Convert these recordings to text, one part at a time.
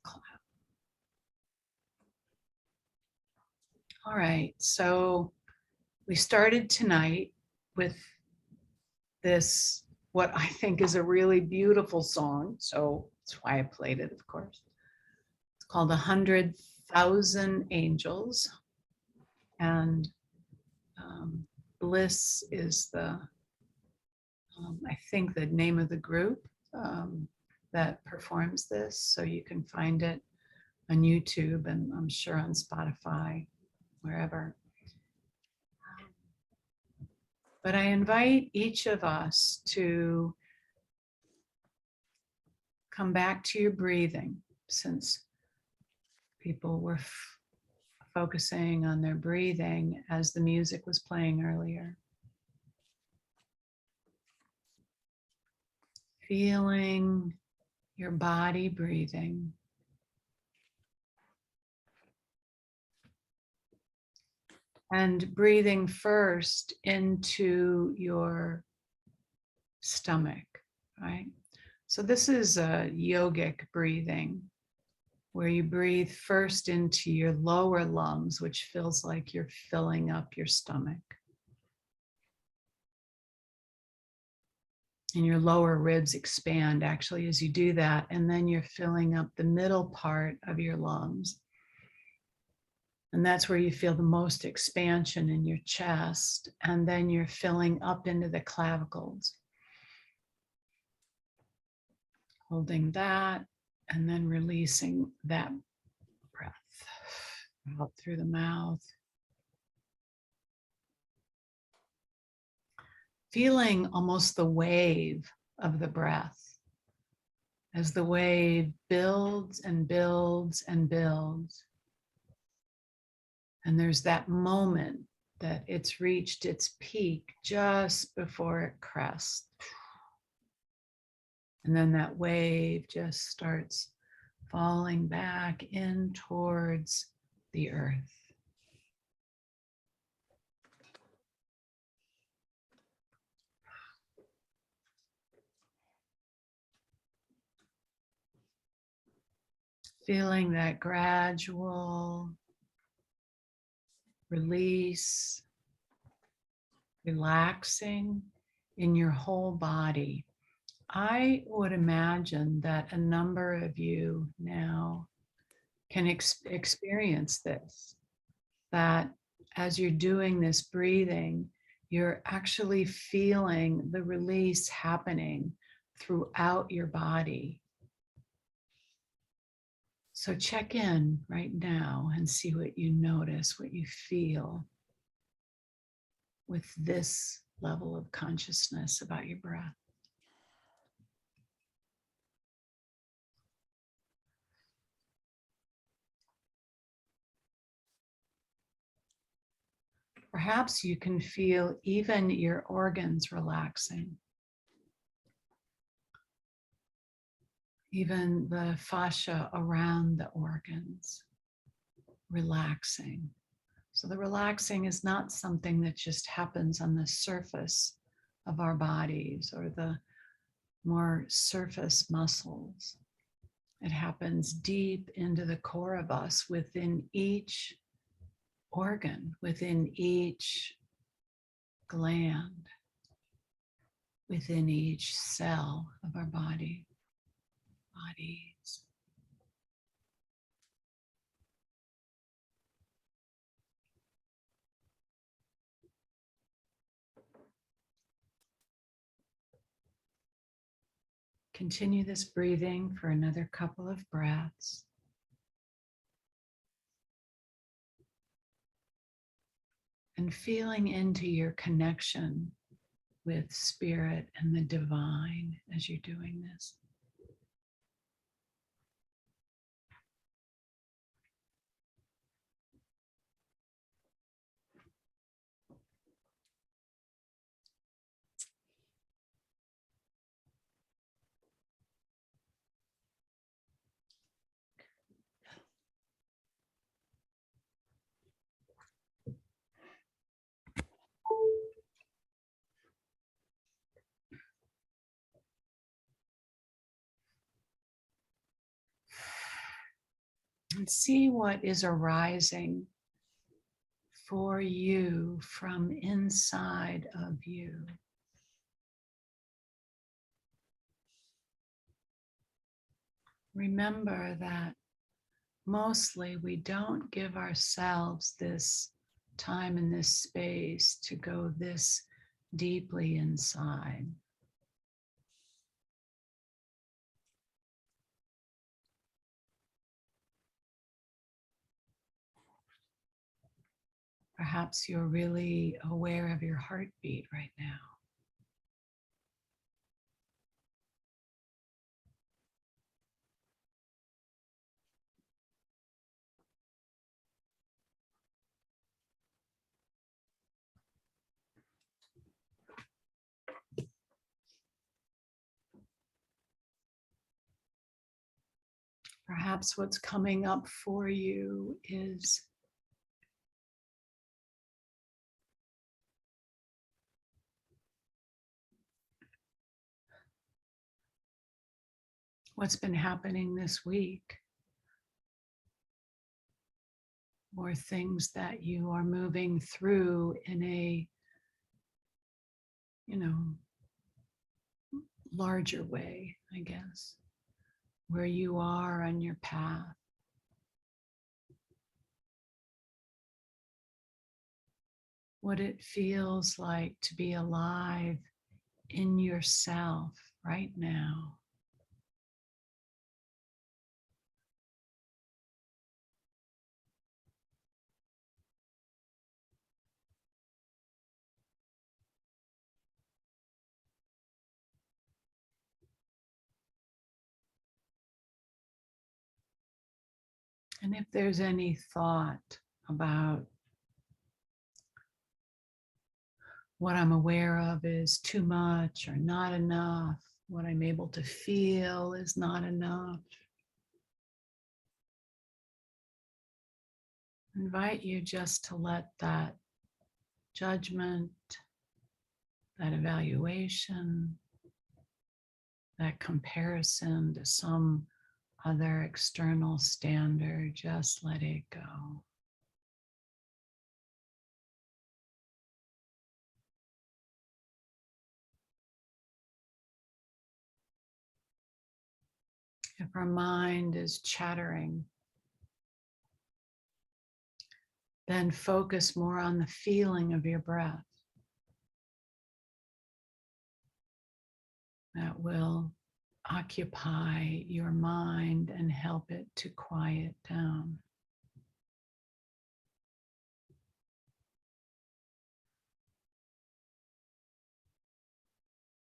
cloud. All right, so we started tonight with this, what I think is a really beautiful song. So that's why I played it, of course. It's called 100,000 Angels. And Bliss is the, I think, the name of the group that performs this. So you can find it on YouTube and I'm sure on Spotify, wherever. But I invite each of us to come back to your breathing, since people were focusing on their breathing as the music was playing earlier. Feeling your body breathing. And breathing first into your stomach, right? So this is a yogic breathing where you breathe first into your lower lungs, which feels like you're filling up your stomach. And your lower ribs expand actually as you do that. And then you're filling up the middle part of your lungs. And that's where you feel the most expansion in your chest. And then you're filling up into the clavicles. Holding that and then releasing that breath out through the mouth. Feeling almost the wave of the breath as the wave builds and builds and builds. And there's that moment that it's reached its peak just before it crests. And then that wave just starts falling back in towards the earth. Feeling that gradual release, relaxing in your whole body. I would imagine that a number of you now can experience this, that as you're doing this breathing, you're actually feeling the release happening throughout your body. So check in right now and see what you notice, what you feel with this level of consciousness about your breath. Perhaps you can feel even your organs relaxing. Even the fascia around the organs relaxing. So the relaxing is not something that just happens on the surface of our bodies or the more surface muscles. It happens deep into the core of us, within each organ, within each gland, within each cell of our bodies. Continue this breathing for another couple of breaths. And feeling into your connection with spirit and the divine as you're doing this. And see what is arising for you from inside of you. Remember that mostly we don't give ourselves this time and this space to go this deeply inside. Perhaps you're really aware of your heartbeat right now. Perhaps what's coming up for you is what's been happening this week, or things that you are moving through in a, larger way, I guess, where you are on your path. What it feels like to be alive in yourself right now. And if there's any thought about what I'm aware of is too much or not enough, what I'm able to feel is not enough, I invite you just to let that judgment, that evaluation, that comparison to some other external standard, just let it go. If our mind is chattering, then focus more on the feeling of your breath. That will occupy your mind and help it to quiet down.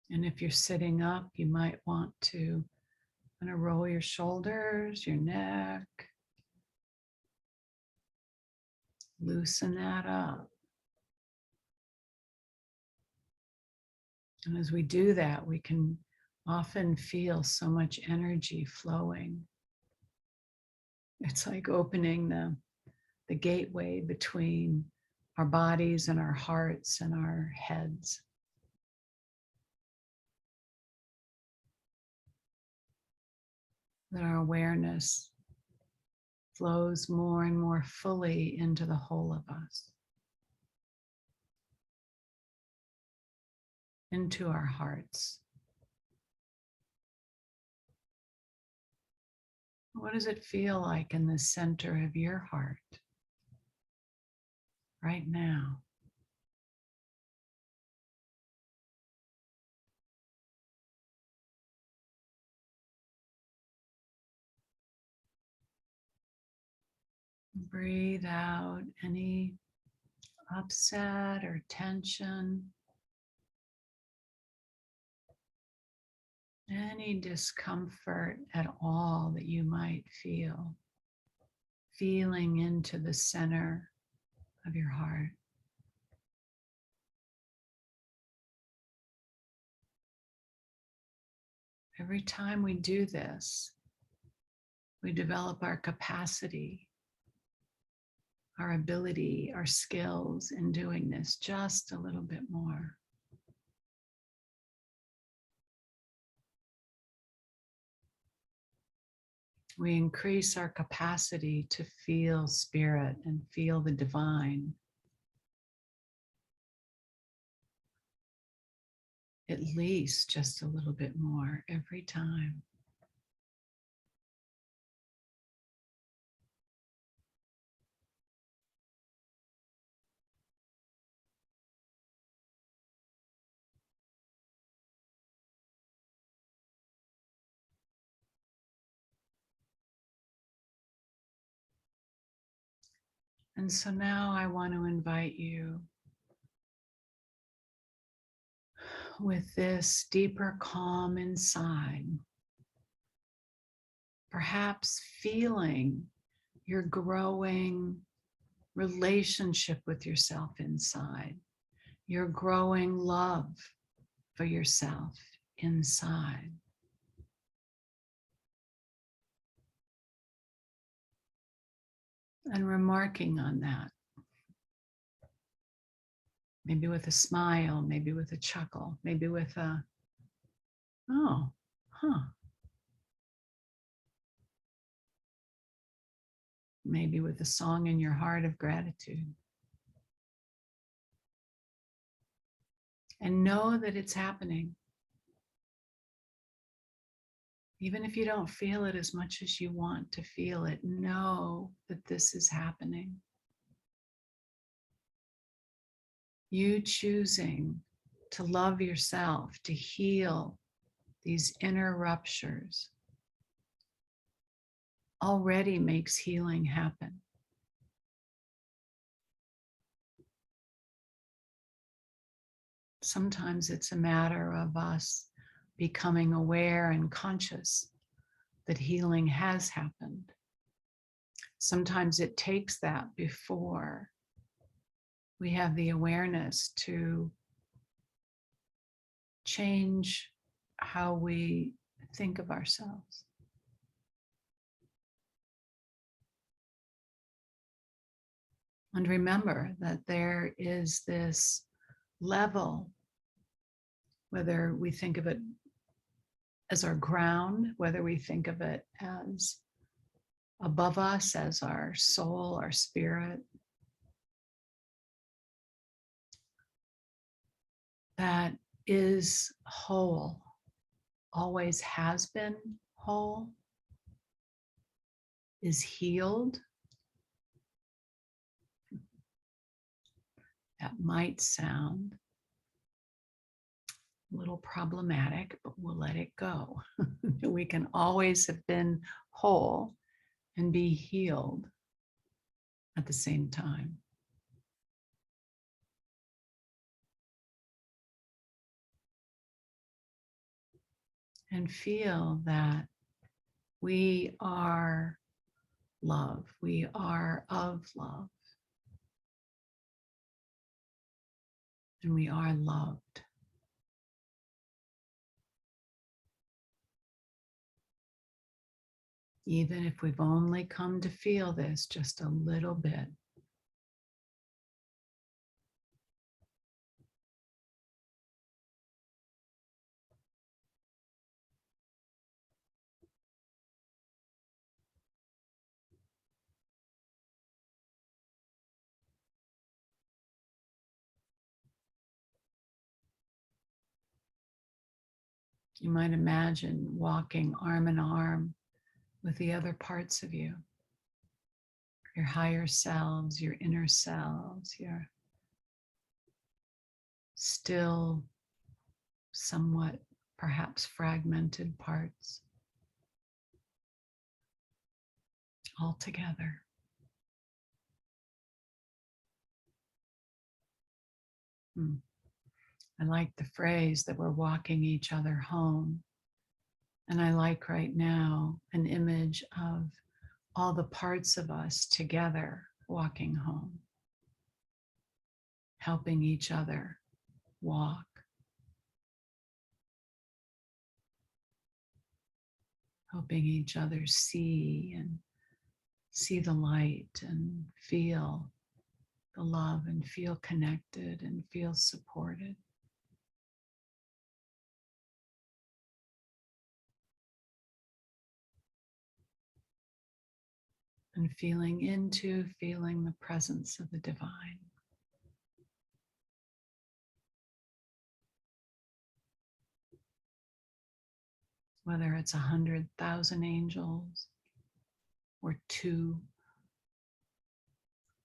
And if you're sitting up, you might want to kind of roll your shoulders, your neck, loosen that up. And as we do that, we can often feel so much energy flowing. It's like opening the gateway between our bodies and our hearts and our heads. That our awareness flows more and more fully into the whole of us, into our hearts. What does it feel like in the center of your heart right now? Breathe out any upset or tension, any discomfort at all that you might feel, feeling into the center of your heart. Every time we do this, we develop our capacity, our ability, our skills in doing this just a little bit more. we increase our capacity to feel spirit and feel the divine at least just a little bit more every time. And so now I want to invite you with this deeper calm inside, perhaps feeling your growing relationship with yourself inside, your growing love for yourself inside. And remarking on that, maybe with a smile, maybe with a chuckle, maybe with a, oh, huh. Maybe with a song in your heart of gratitude. And know that it's happening. Even if you don't feel it as much as you want to feel it, know that this is happening. You choosing to love yourself, to heal these inner ruptures, already makes healing happen. Sometimes it's a matter of us becoming aware and conscious that healing has happened. Sometimes it takes that before we have the awareness to change how we think of ourselves. And remember that there is this level, whether we think of it as our ground, whether we think of it as above us, as our soul, our spirit, that is whole, always has been whole, is healed. That might sound a little problematic, but we'll let it go. We can always have been whole and be healed at the same time. And feel that we are love. We are of love. And we are loved. Even if we've only come to feel this just a little bit. You might imagine walking arm in arm with the other parts of you, your higher selves, your inner selves, your still somewhat perhaps fragmented parts, all together. I like the phrase that we're walking each other home. And I like right now an image of all the parts of us together walking home, helping each other walk, helping each other see the light and feel the love and feel connected and feel supported. and feeling the presence of the divine. Whether it's 100,000 angels or two,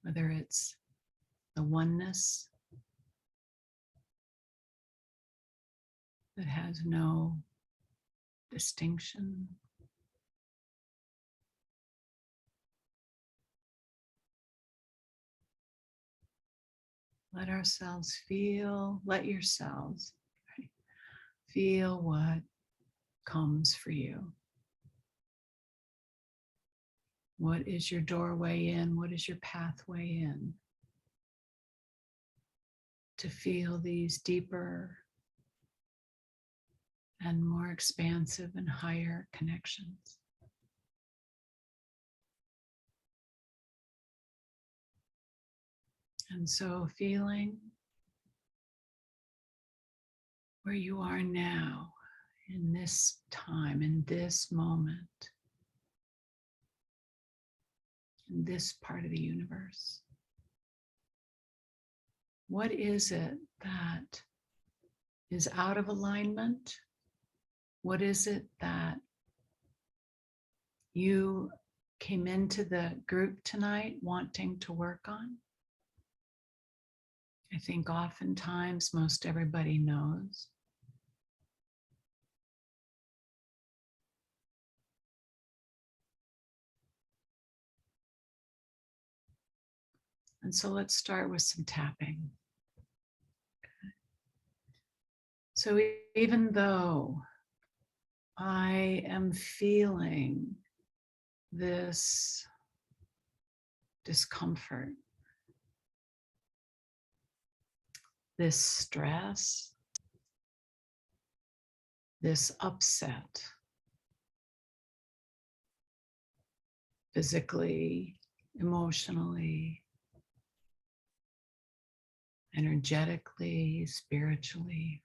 whether it's the oneness that has no distinction. Let ourselves feel, let yourselves feel what comes for you. What is your doorway in? What is your pathway in? To feel these deeper and more expansive and higher connections. And so feeling where you are now, in this time, in this moment, in this part of the universe. What is it that is out of alignment? What is it that you came into the group tonight wanting to work on? I think oftentimes most everybody knows. And so let's start with some tapping. So even though I am feeling this discomfort, this stress, this upset, physically, emotionally, energetically, spiritually,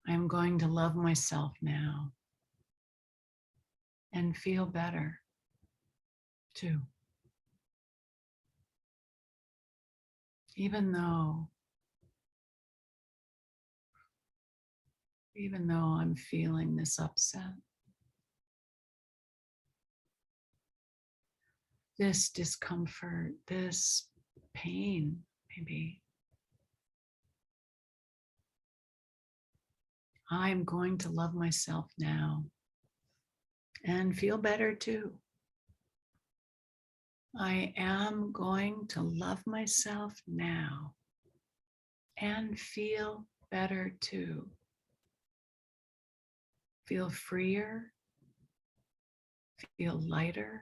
I'm going to love myself now and feel better too. Even though I'm feeling this upset, this discomfort, this pain, maybe, I'm going to love myself now and feel better too. I am going to love myself now and feel better too. Feel freer, feel lighter.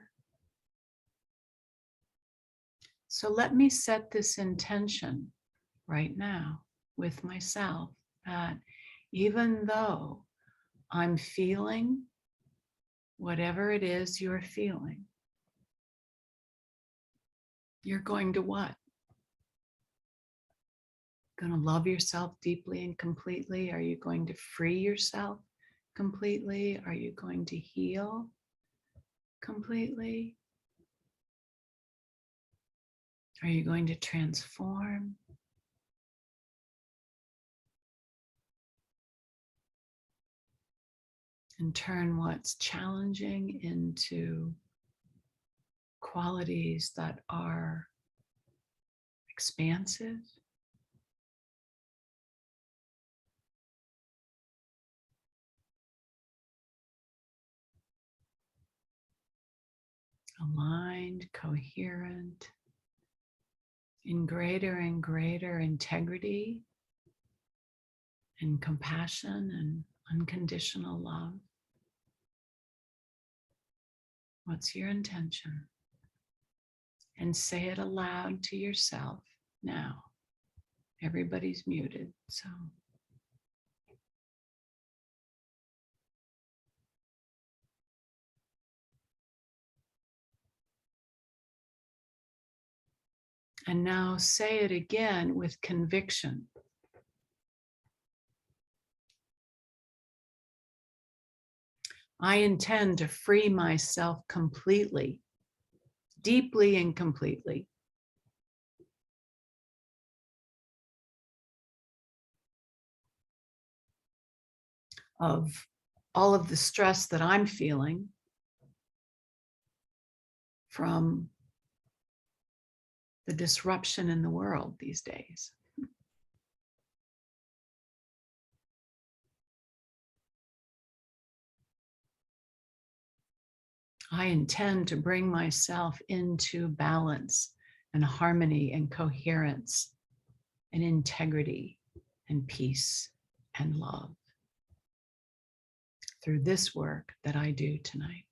So let me set this intention right now with myself that even though I'm feeling whatever it is you're feeling, you're going to what? Going to love yourself deeply and completely? Are you going to free yourself completely? Are you going to heal completely? Are you going to transform? And turn what's challenging into qualities that are expansive, aligned, coherent, in greater and greater integrity and compassion and unconditional love. What's your intention? And say it aloud to yourself now. Everybody's muted, so. And now say it again with conviction. I intend to free myself completely, deeply and completely, of all of the stress that I'm feeling from the disruption in the world these days. I intend to bring myself into balance and harmony and coherence and integrity and peace and love through this work that I do tonight.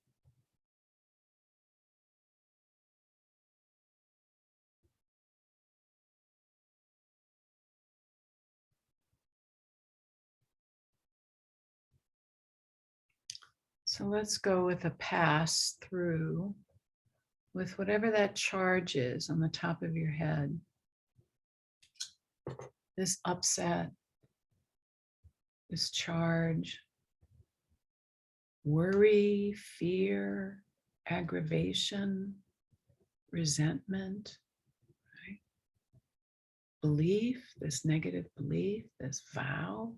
So let's go with a pass through with whatever that charge is on the top of your head. This upset, this charge, worry, fear, aggravation, resentment, right? Belief, this negative belief, this vow.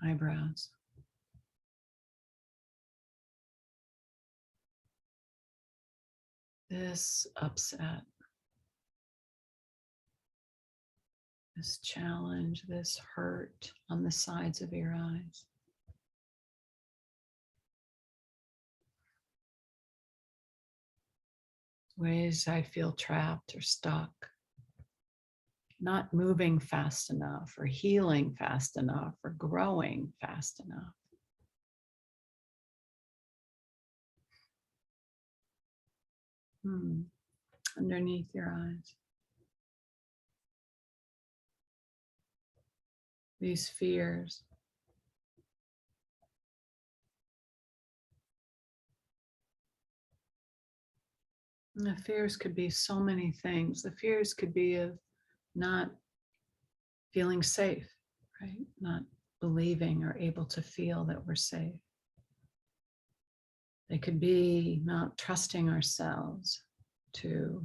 Eyebrows. This upset, this challenge, this hurt on the sides of your eyes. Ways I feel trapped or stuck, not moving fast enough or healing fast enough or growing fast enough. Underneath your eyes. These fears. And the fears could be so many things. The fears could be of not feeling safe, right? Not believing or able to feel that we're safe. They could be not trusting ourselves to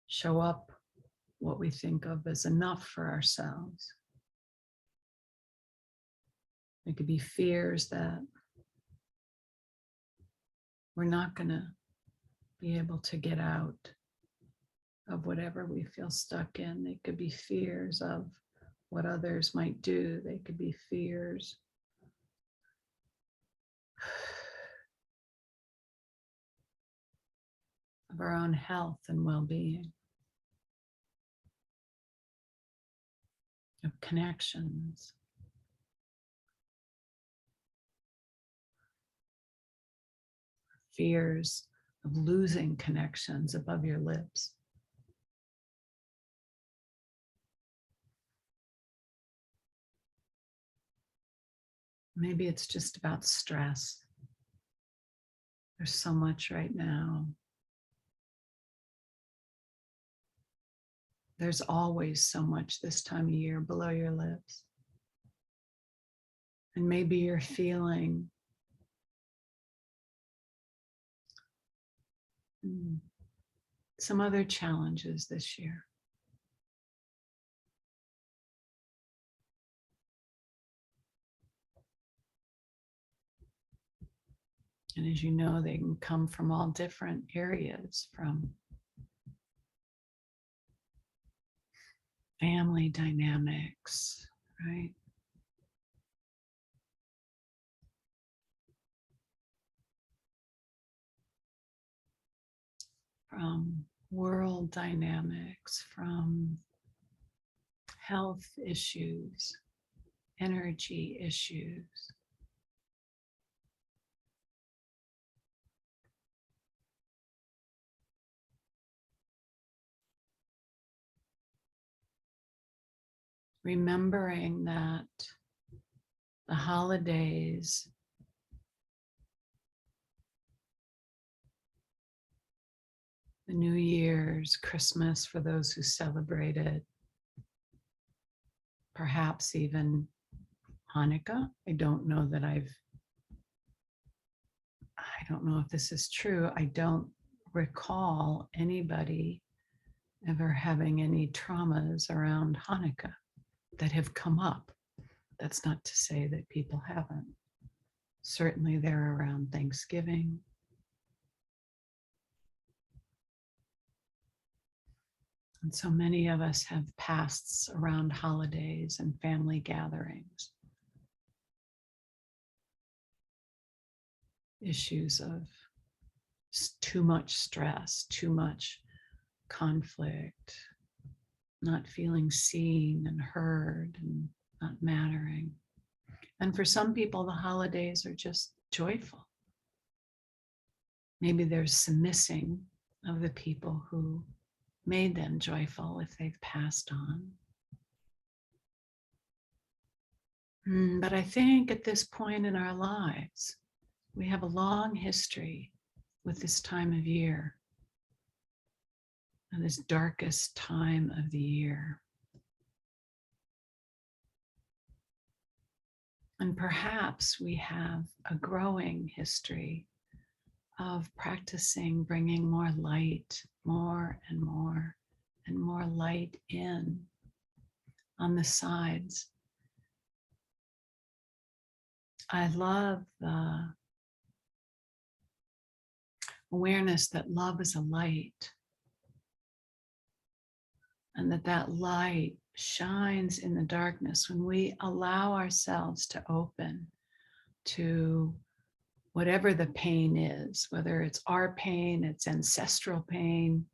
show up what we think of as enough for ourselves. It could be fears that we're not going to be able to get out of whatever we feel stuck in. They could be fears of what others might do. They could be fears of our own health and well-being, of connections. Fears of losing connections above your lips. Maybe it's just about stress. There's so much right now. There's always so much this time of year below your lips. And maybe you're feeling some other challenges this year. And as you know, they can come from all different areas, from family dynamics, right? From world dynamics, from health issues, energy issues. Remembering that the holidays the New Year's, Christmas for those who celebrate it, perhaps even Hanukkah. I don't know if this is true. I don't recall anybody ever having any traumas around Hanukkah that have come up. That's not to say that people haven't. Certainly they're around Thanksgiving. And so many of us have pasts around holidays and family gatherings. Issues of too much stress, too much conflict, not feeling seen and heard and not mattering. And for some people, the holidays are just joyful. Maybe there's some missing of the people who made them joyful if they've passed on. But I think at this point in our lives, we have a long history with this time of year, and this darkest time of the year. And perhaps we have a growing history of practicing bringing more light, more and more and more light in on the sides. I love the awareness that love is a light, and that light shines in the darkness when we allow ourselves to open to whatever the pain is, whether it's our pain, it's ancestral pain,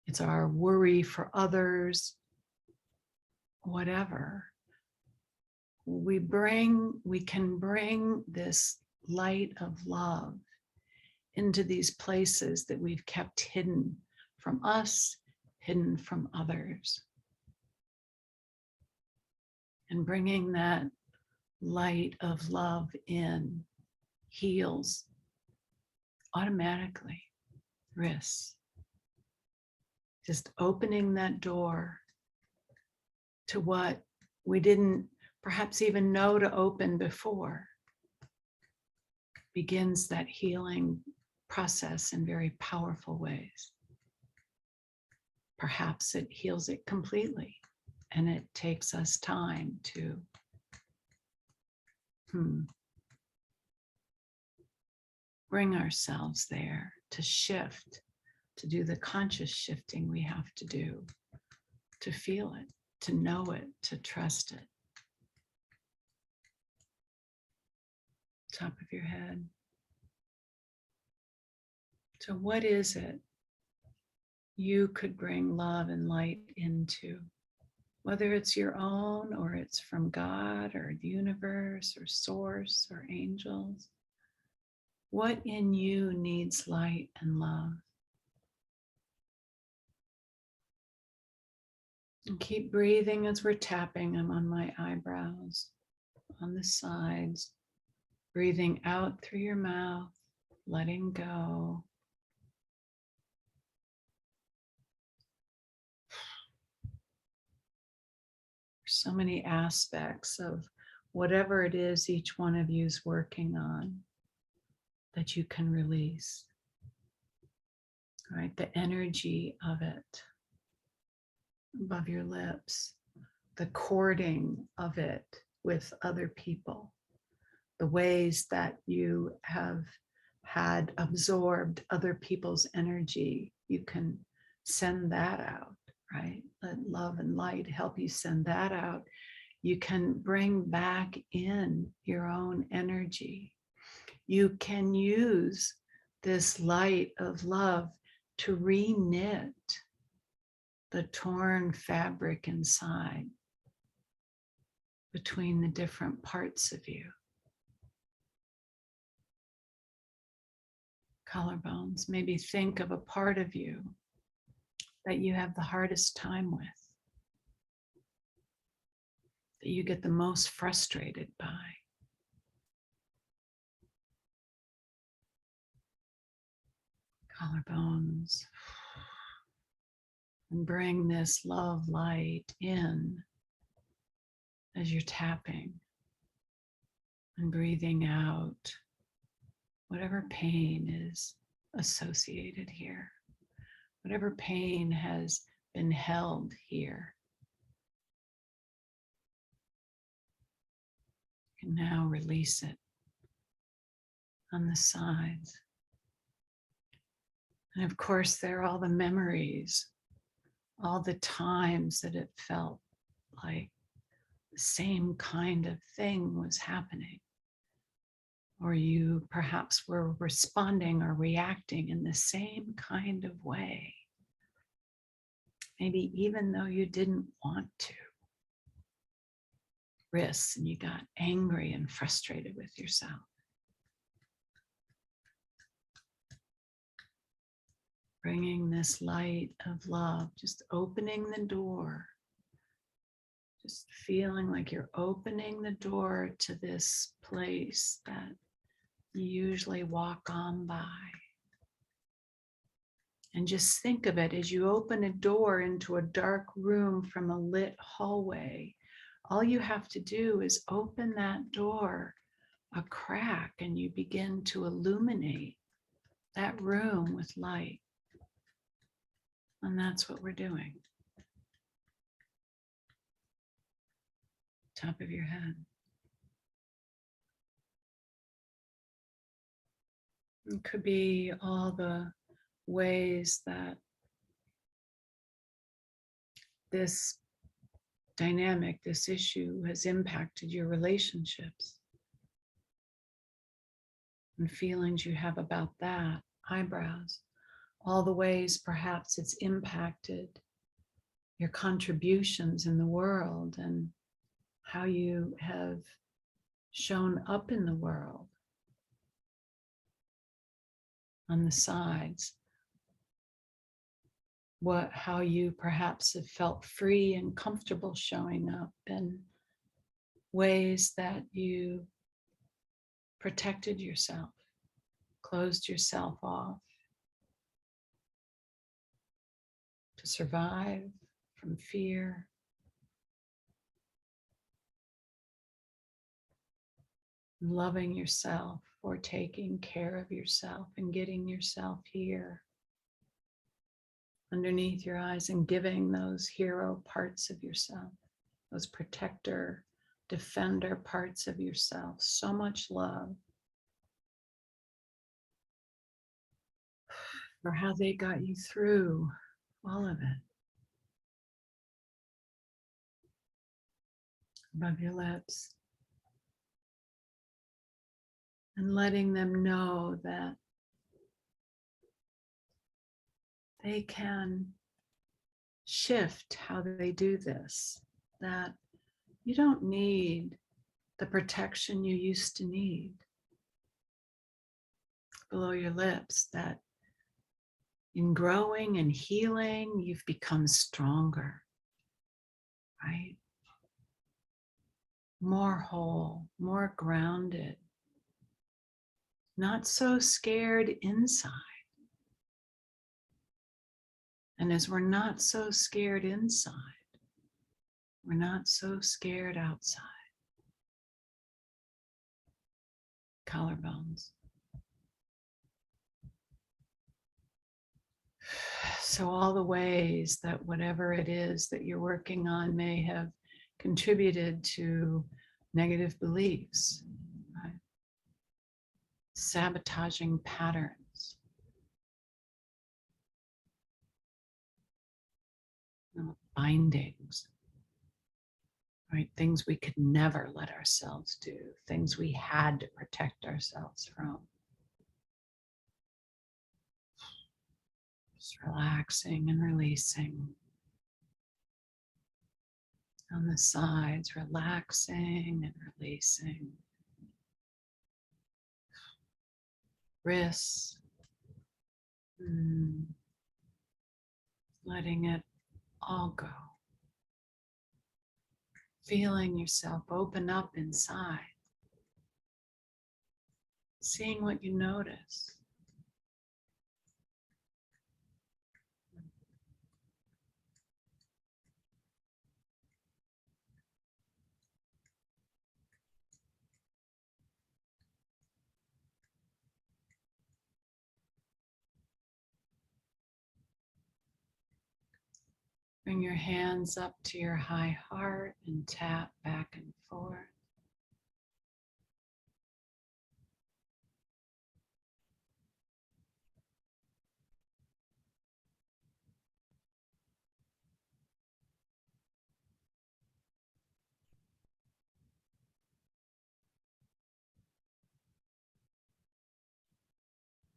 it's our worry for others, whatever. We can bring this light of love into these places that we've kept hidden from us, hidden from others. And bringing that light of love in heals automatically risks. Just opening that door to what we didn't perhaps even know to open before begins that healing process in very powerful ways. Perhaps it heals it completely, and it takes us time to bring ourselves there, to shift, to do the conscious shifting we have to do, to feel it, to know it, to trust it. Top of your head. So what is it you could bring love and light into? Whether it's your own, or it's from God or the universe or source or angels. What in you needs light and love? And keep breathing as we're tapping them on my eyebrows, on the sides. Breathing out through your mouth, letting go. So many aspects of whatever it is each one of you is working on that you can release. Right? The energy of it above your lips, the courting of it with other people, the ways that you have had absorbed other people's energy, you can send that out, right? Let love and light help you send that out. You can bring back in your own energy. You can use this light of love to re-knit the torn fabric inside between the different parts of you. Collarbones, maybe think of a part of you that you have the hardest time with, that you get the most frustrated by. collarbones. And bring this love light in as you're tapping and breathing out whatever pain is associated here, whatever pain has been held here. You can now release it on the sides. And of course, there are all the memories, all the times that it felt like the same kind of thing was happening. Or you perhaps were responding or reacting in the same kind of way. Maybe even though you didn't want to. Risks, and you got angry and frustrated with yourself. Bringing this light of love, just opening the door. Just feeling like you're opening the door to this place that you usually walk on by. And just think of it as you open a door into a dark room from a lit hallway. All you have to do is open that door a crack and you begin to illuminate that room with light. And that's what we're doing. Top of your head. It could be all the ways that this dynamic, this issue has impacted your relationships and feelings you have about that, eyebrows, all the ways perhaps it's impacted your contributions in the world and how you have shown up in the world. On the sides, how you perhaps have felt free and comfortable showing up, and ways that you protected yourself, closed yourself off to survive from fear. Loving yourself or taking care of yourself and getting yourself here underneath your eyes and giving those hero parts of yourself, those protector, defender parts of yourself, so much love for how they got you through all of it. Above your lips. And letting them know that they can shift how they do this, that you don't need the protection you used to need. Below your lips, that in growing and healing, you've become stronger, right? More whole, more grounded, not so scared inside. And as we're not so scared inside, we're not so scared outside. Collarbones. So all the ways that whatever it is that you're working on may have contributed to negative beliefs, right? Sabotaging patterns, bindings, right? Things we could never let ourselves do, things we had to protect ourselves from. Just relaxing and releasing. On the sides, relaxing and releasing. Wrists. Letting it all go. Feeling yourself open up inside. Seeing what you notice. Bring your hands up to your high heart and tap back and forth.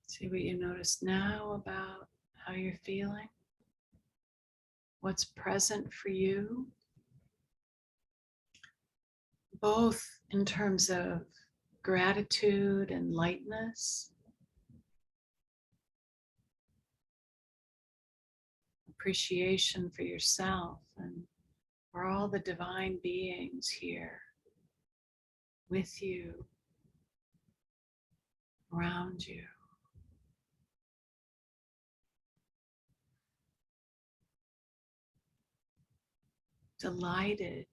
See what you notice now about how you're feeling, what's present for you, both in terms of gratitude and lightness, appreciation for yourself and for all the divine beings here with you, around you. Delighted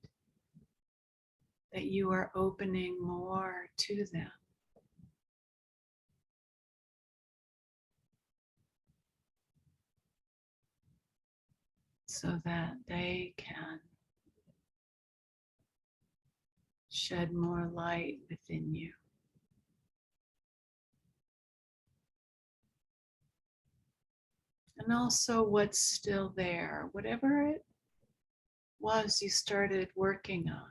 that you are opening more to them. So that they can shed more light within you. And also what's still there, whatever it was you started working on,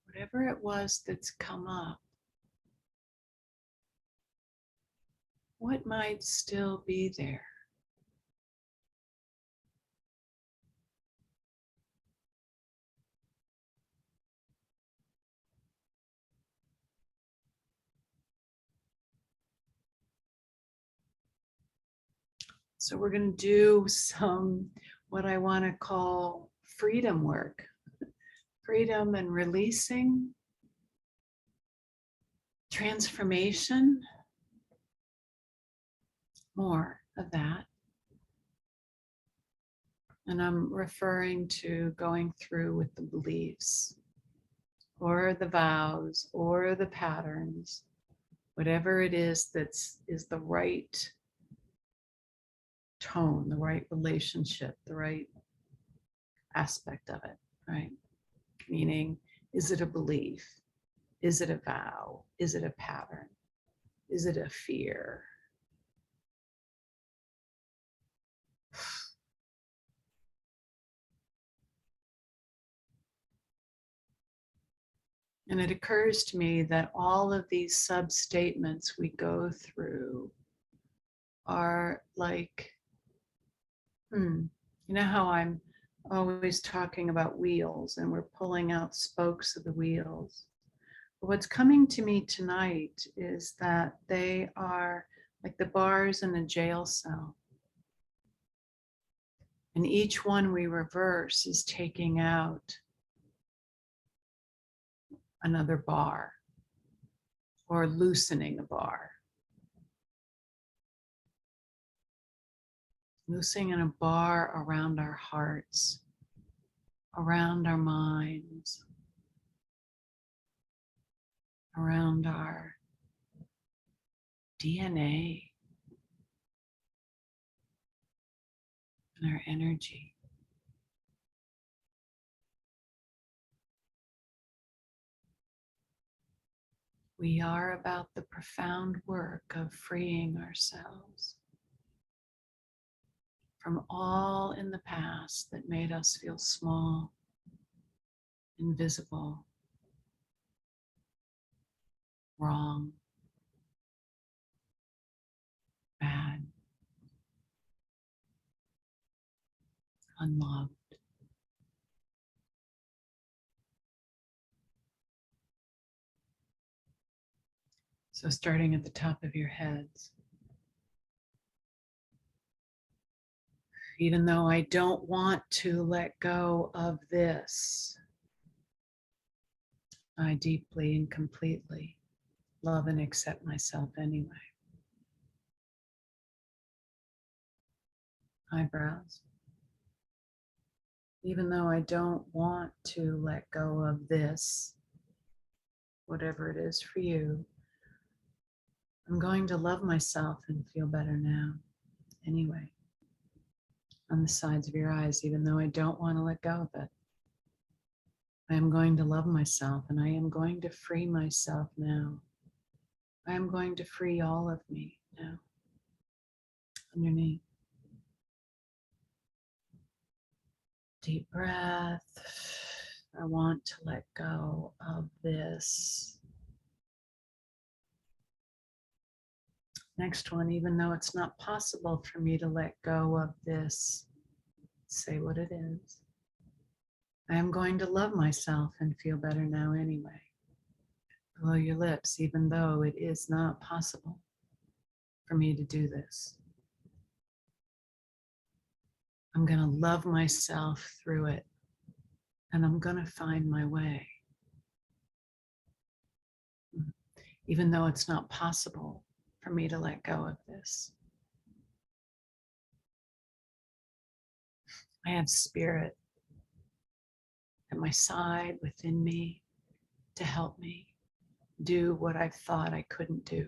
whatever it was that's come up, what might still be there? So we're going to do some, what I want to call freedom work, freedom and releasing, transformation, more of that. And I'm referring to going through with the beliefs or the vows or the patterns, whatever it is is the right tone, the right relationship, the right aspect of it, right? Meaning, is it a belief? Is it a vow? Is it a pattern? Is it a fear? And it occurs to me that all of these sub-statements we go through are like, you know how I'm always talking about wheels and we're pulling out spokes of the wheels. But what's coming to me tonight is that they are like the bars in a jail cell. And each one we reverse is taking out another bar or loosening a bar. Loosening a bar around our hearts, around our minds, around our DNA and our energy. We are about the profound work of freeing ourselves from all in the past that made us feel small, invisible, wrong, bad, unloved. So starting at the top of your heads. Even though I don't want to let go of this, I deeply and completely love and accept myself anyway. Eyebrows. Even though I don't want to let go of this, whatever it is for you, I'm going to love myself and feel better now anyway. on the sides of your eyes, even though I don't want to let go of it. I am going to love myself, and I am going to free myself now. I am going to free all of me now. Underneath. Deep breath. I want to let go of this. Next one, even though it's not possible for me to let go of this, say what it is. I am going to love myself and feel better now anyway. Below your lips, even though it is not possible for me to do this. I'm going to love myself through it, and I'm going to find my way. Even though it's not possible for me to let go of this. I have spirit at my side, within me, to help me do what I thought I couldn't do.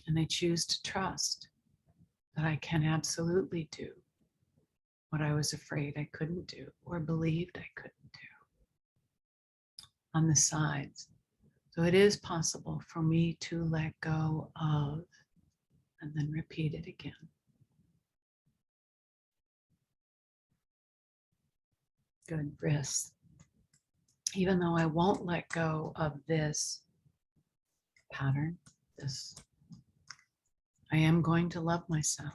And I choose to trust that I can absolutely do what I was afraid I couldn't do or believed I couldn't do. On the sides. So it is possible for me to let go of, and then repeat it again. Good. Wrists. Even though I won't let go of this pattern, this, I am going to love myself,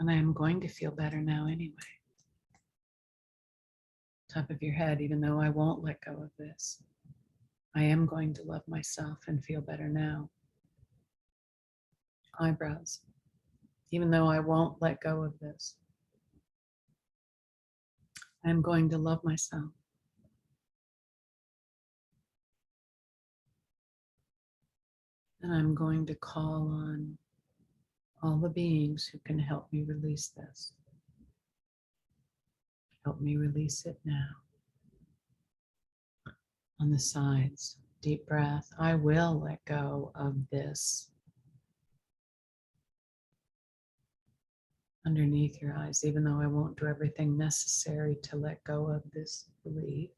and I am going to feel better now anyway. Top of your head, even though I won't let go of this, I am going to love myself and feel better now. Eyebrows. Even though I won't let go of this, I am going to love myself. And I'm going to call on all the beings who can help me release this. Help me release it now. On the sides, deep breath. I will let go of this. Underneath your eyes, even though I won't do everything necessary to let go of this belief,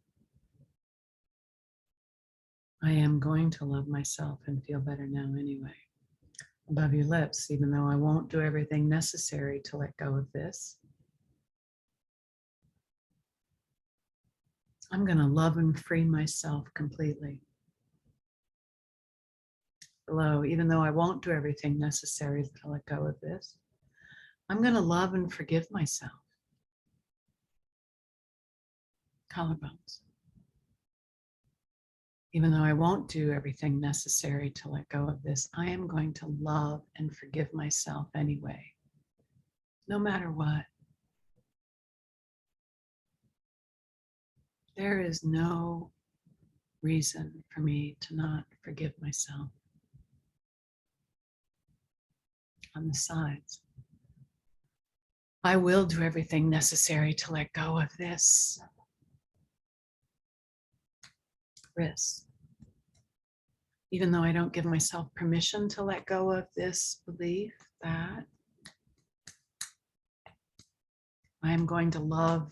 I am going to love myself and feel better now anyway. Above your lips, even though I won't do everything necessary to let go of this, I'm going to love and free myself completely. Below, even though I won't do everything necessary to let go of this, I'm going to love and forgive myself. Collarbones. Even though I won't do everything necessary to let go of this, I am going to love and forgive myself anyway, no matter what. There is no reason for me to not forgive myself. On the sides, I will do everything necessary to let go of this. Wrists. Even though I don't give myself permission to let go of this belief that I am going to love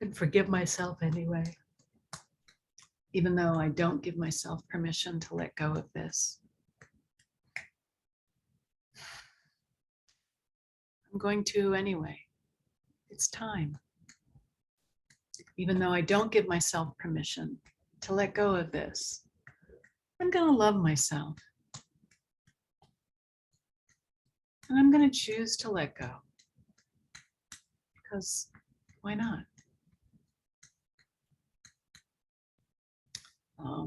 and forgive myself anyway. Even though I don't give myself permission to let go of this. I'm going to anyway. It's time. Even though I don't give myself permission to let go of this, I'm going to love myself. And I'm going to choose to let go. Because why not?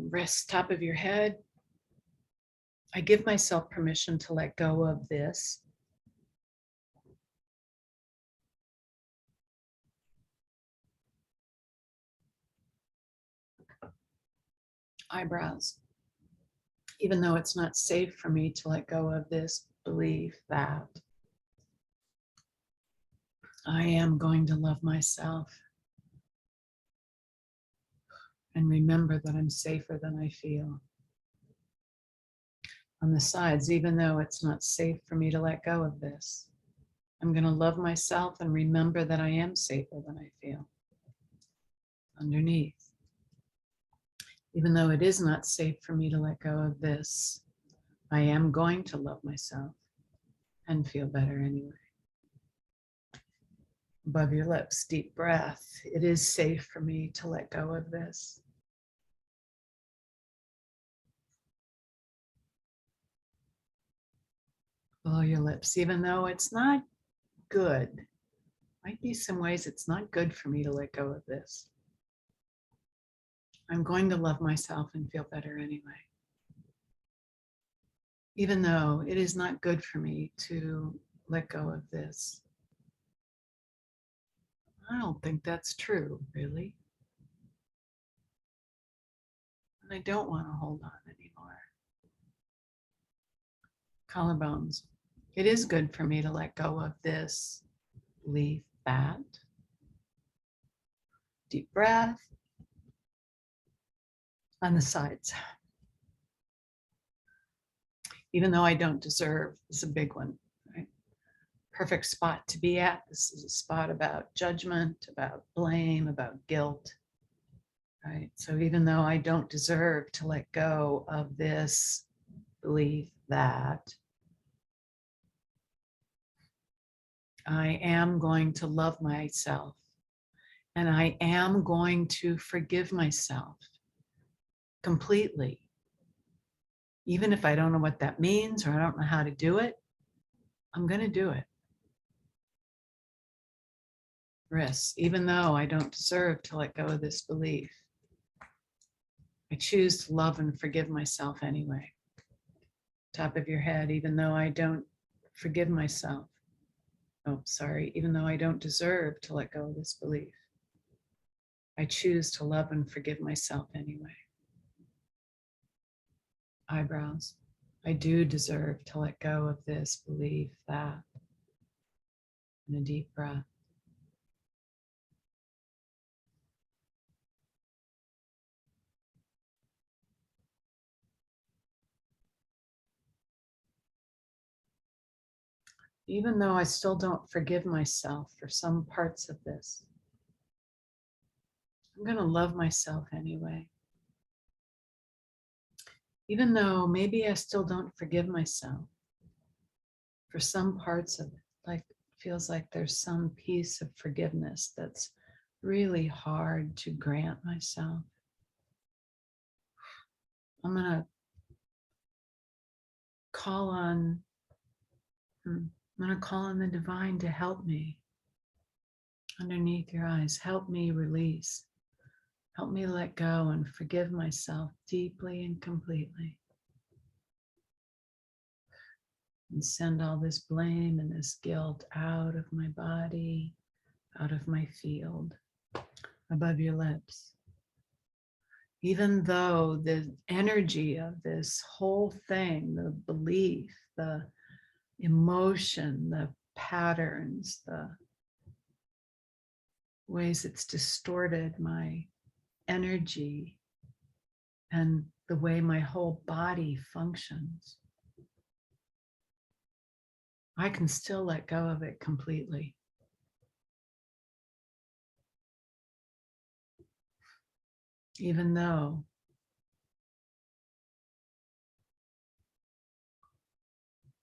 Rest top of your head. I give myself permission to let go of this. Eyebrows. Even though it's not safe for me to let go of this belief that I am going to love myself and remember that I'm safer than I feel. On the sides, even though it's not safe for me to let go of this, I'm going to love myself and remember that I am safer than I feel. Underneath, even though it is not safe for me to let go of this, I am going to love myself and feel better anyway. Above your lips, deep breath. It is safe for me to let go of this. Below your lips, even though it's not good, might be some ways it's not good for me to let go of this. I'm going to love myself and feel better anyway. Even though it is not good for me to let go of this. I don't think that's true, really. And I don't want to hold on anymore. Collarbones. It is good for me to let go of this belief that. Deep breath. On the sides. Even though I don't deserve, is a big one, right? Perfect spot to be at. This is a spot about judgment, about blame, about guilt, right? So even though I don't deserve to let go of this belief that, I am going to love myself and I am going to forgive myself completely. Even if I don't know what that means or I don't know how to do it, I'm going to do it. Wrists, even though I don't deserve to let go of this belief, I choose to love and forgive myself anyway. Top of your head, even though I don't forgive myself. Oh, sorry, even though I don't deserve to let go of this belief, I choose to love and forgive myself anyway. Eyebrows, I do deserve to let go of this belief that. And a deep breath. Even though I still don't forgive myself for some parts of this, I'm going to love myself anyway. Even though maybe I still don't forgive myself for some parts of it, like feels like there's some piece of forgiveness that's really hard to grant myself. I'm going to call on, I'm going to call on the divine to help me. Underneath your eyes, help me release. Help me let go and forgive myself deeply and completely. And send all this blame and this guilt out of my body, out of my field, above your lips. Even though the energy of this whole thing, the belief, the emotion, the patterns, the ways it's distorted my energy and the way my whole body functions, I can still let go of it completely. Even though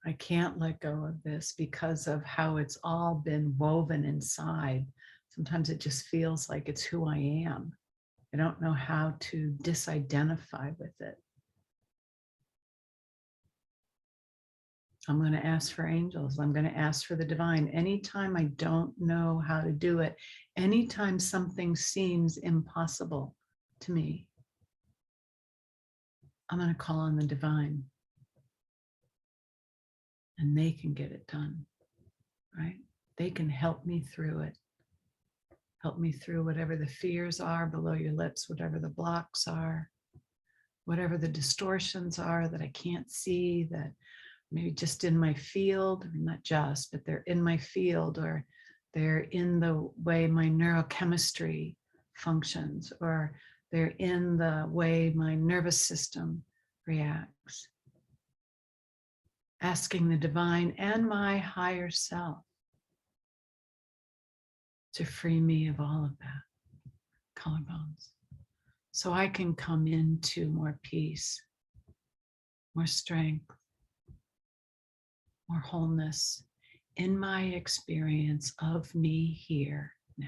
I can't let go of this because of how it's all been woven inside. Sometimes it just feels like it's who I am. I don't know how to disidentify with it. I'm going to ask for angels. I'm going to ask for the divine. Anytime I don't know how to do it, anytime something seems impossible to me, I'm going to call on the divine. And they can get it done, right? They can help me through it. Help me through whatever the fears are below your lips, whatever the blocks are, whatever the distortions are that I can't see, that maybe just in my field, or not just, but they're in my field, or they're in the way my neurochemistry functions, or they're in the way my nervous system reacts. asking the divine and my higher self to free me of all of that, collarbones, so I can come into more peace, more strength, more wholeness in my experience of me here now.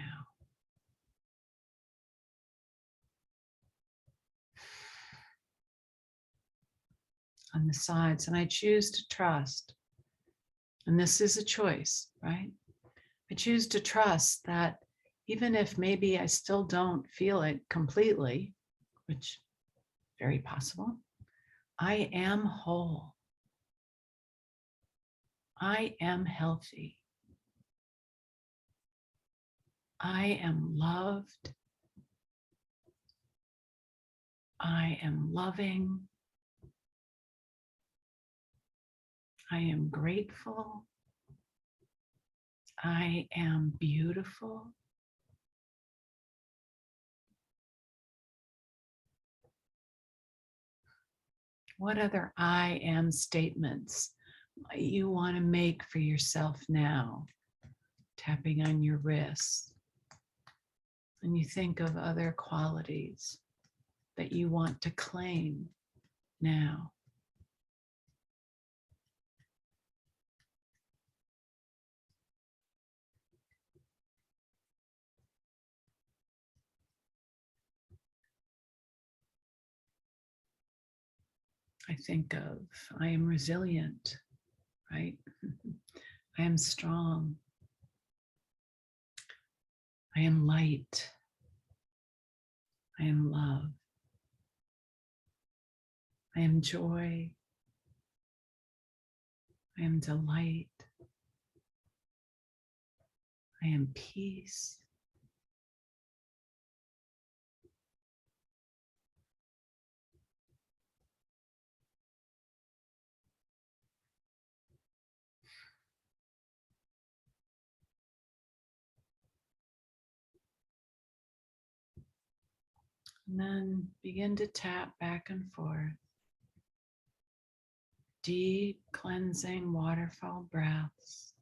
On the sides, and I choose to trust, and this is a choice, right? I choose to trust that even if maybe I still don't feel it completely, which is very possible, I am whole. I am healthy. I am loved. I am loving. I am grateful. I am beautiful. What other I am statements might you want to make for yourself now? Tapping on your wrists. And you think of other qualities that you want to claim now. I think of, I am resilient, right? I am strong. I am light. I am love. I am joy. I am delight. I am peace. And then begin to tap back and forth. Deep cleansing waterfall breaths.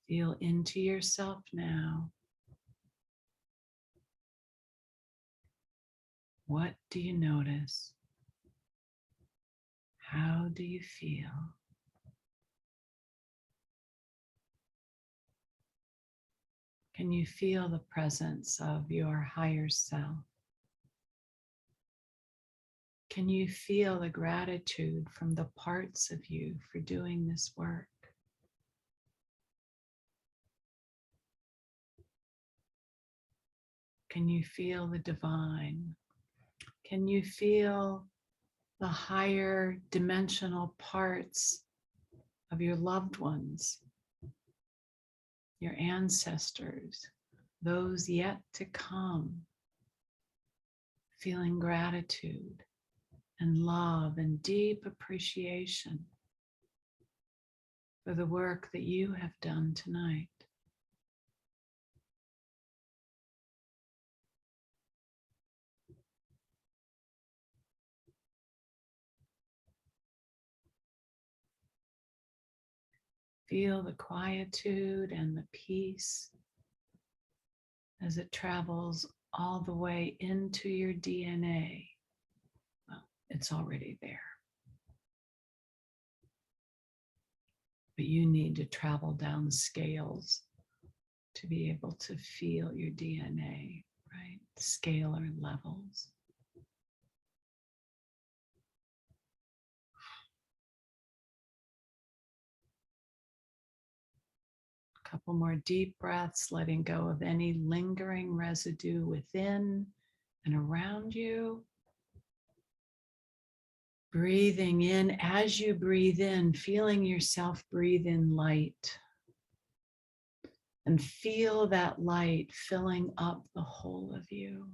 Feel into yourself now. What do you notice? How do you feel? Can you feel the presence of your higher self? Can you feel the gratitude from the parts of you for doing this work? Can you feel the divine? Can you feel the higher dimensional parts of your loved ones, your ancestors, those yet to come, feeling gratitude and love and deep appreciation for the work that you have done tonight? Feel the quietude and the peace as it travels all the way into your DNA. Well, it's already there. But you need to travel down scales to be able to feel your DNA, right? Scalar levels. Couple more deep breaths, letting go of any lingering residue within and around you. Breathing in, as you breathe in, feeling yourself breathe in light. And feel that light filling up the whole of you.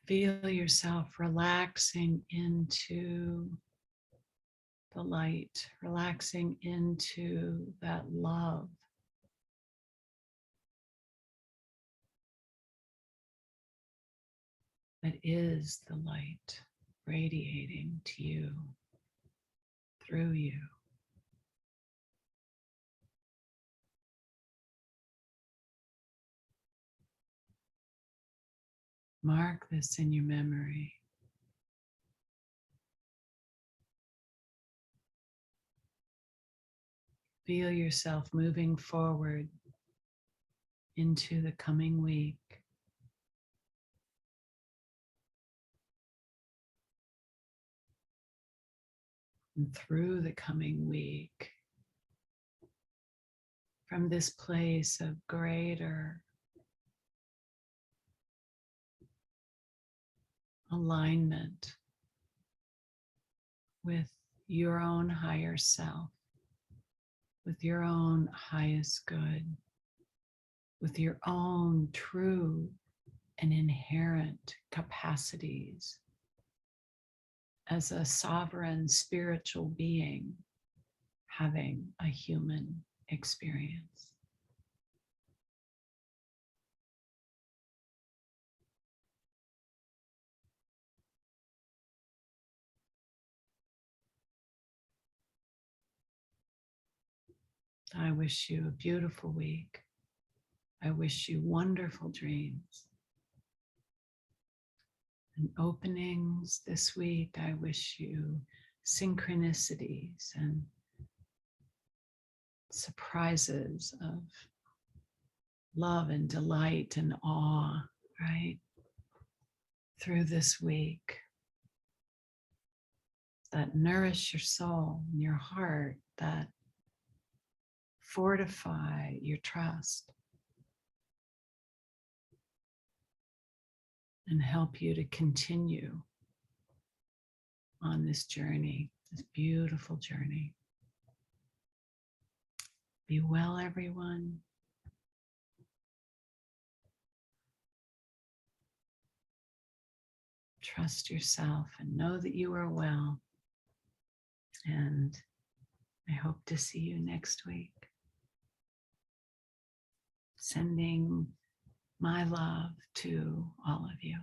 Feel yourself relaxing into the light, relaxing into that love that is the light radiating to you, through you. Mark this in your memory. Feel yourself moving forward into the coming week. And through the coming week, from this place of greater alignment with your own higher self, with your own highest good, with your own true and inherent capacities as a sovereign spiritual being having a human experience. I wish you a beautiful week. I wish you wonderful dreams and openings this week. I wish you synchronicities and surprises of love and delight and awe, right? Through this week that nourish your soul and your heart, that fortify your trust and help you to continue on this journey, this beautiful journey. Be well, everyone. Trust yourself and know that you are well. And I hope to see you next week. Sending my love to all of you.